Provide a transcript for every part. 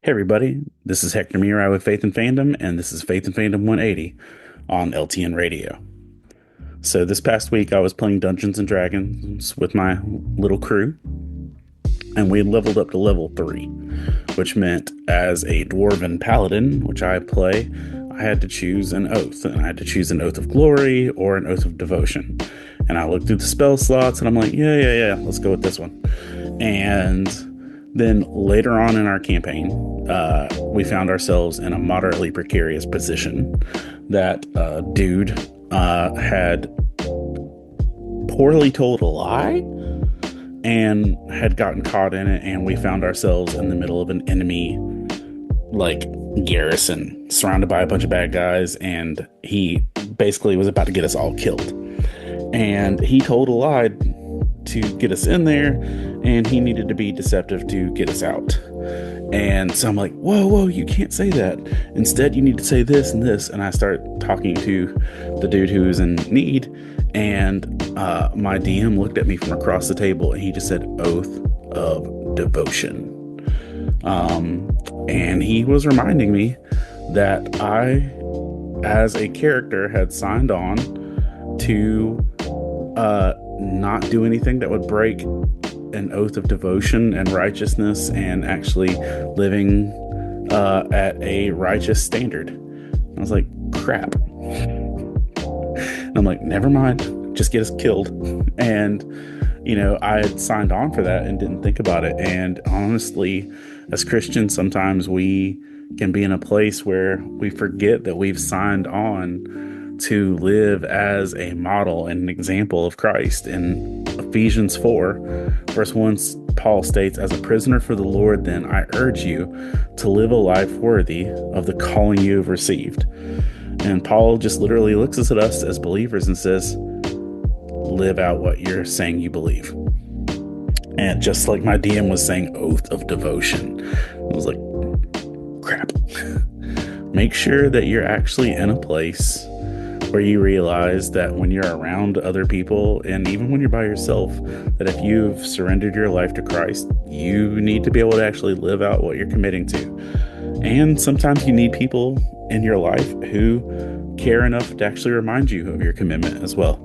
Hey everybody, this is Hector Miray with Faith and Fandom, and this is Faith and Fandom 180 on LTN Radio. So this past week I was playing Dungeons and Dragons with my little crew, and we leveled up to level 3, which meant as a Dwarven Paladin, which I play, I had to choose an oath, and I had to choose an Oath of Glory or an Oath of Devotion. And I looked through the spell slots, and I'm like, yeah, let's go with this one. And then later on in our campaign, we found ourselves in a moderately precarious position that dude had poorly told a lie and had gotten caught in it, and we found ourselves in the middle of an enemy like garrison surrounded by a bunch of bad guys, and he basically was about to get us all killed. And he told a lie to get us in there, and he needed to be deceptive to get us out. And so I'm like, whoa, you can't say that. Instead, you need to say this and this. And I start talking to the dude who's in need, and my DM looked at me from across the table, and he just said, Oath of Devotion. And he was reminding me that I, as a character, had signed on to not do anything that would break an oath of devotion and righteousness and actually living at a righteous standard. I was like, crap. And I'm like, never mind, just get us killed. And I had signed on for that and didn't think about it. And honestly, as Christians, sometimes we can be in a place where we forget that we've signed on to live as a model and an example of Christ. In Ephesians 4, verse 1, Paul states, "As a prisoner for the Lord, then I urge you to live a life worthy of the calling you have received." And Paul just literally looks at us as believers and says, live out what you're saying you believe. And just like my DM was saying, oath of devotion, I was like, crap. Make sure that you're actually in a place where you realize that when you're around other people, and even when you're by yourself, that if you've surrendered your life to Christ, you need to be able to actually live out what you're committing to. And sometimes you need people in your life who care enough to actually remind you of your commitment as well.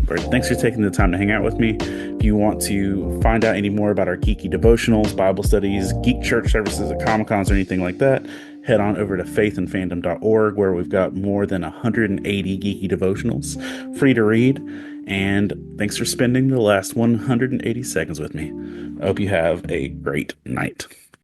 But thanks for taking the time to hang out with me. If you want to find out any more about our geeky devotionals, Bible studies, geek church services at Comic-Cons or anything like that, head on over to faithandfandom.org, where we've got more than 180 geeky devotionals free to read. And thanks for spending the last 180 seconds with me. I hope you have a great night.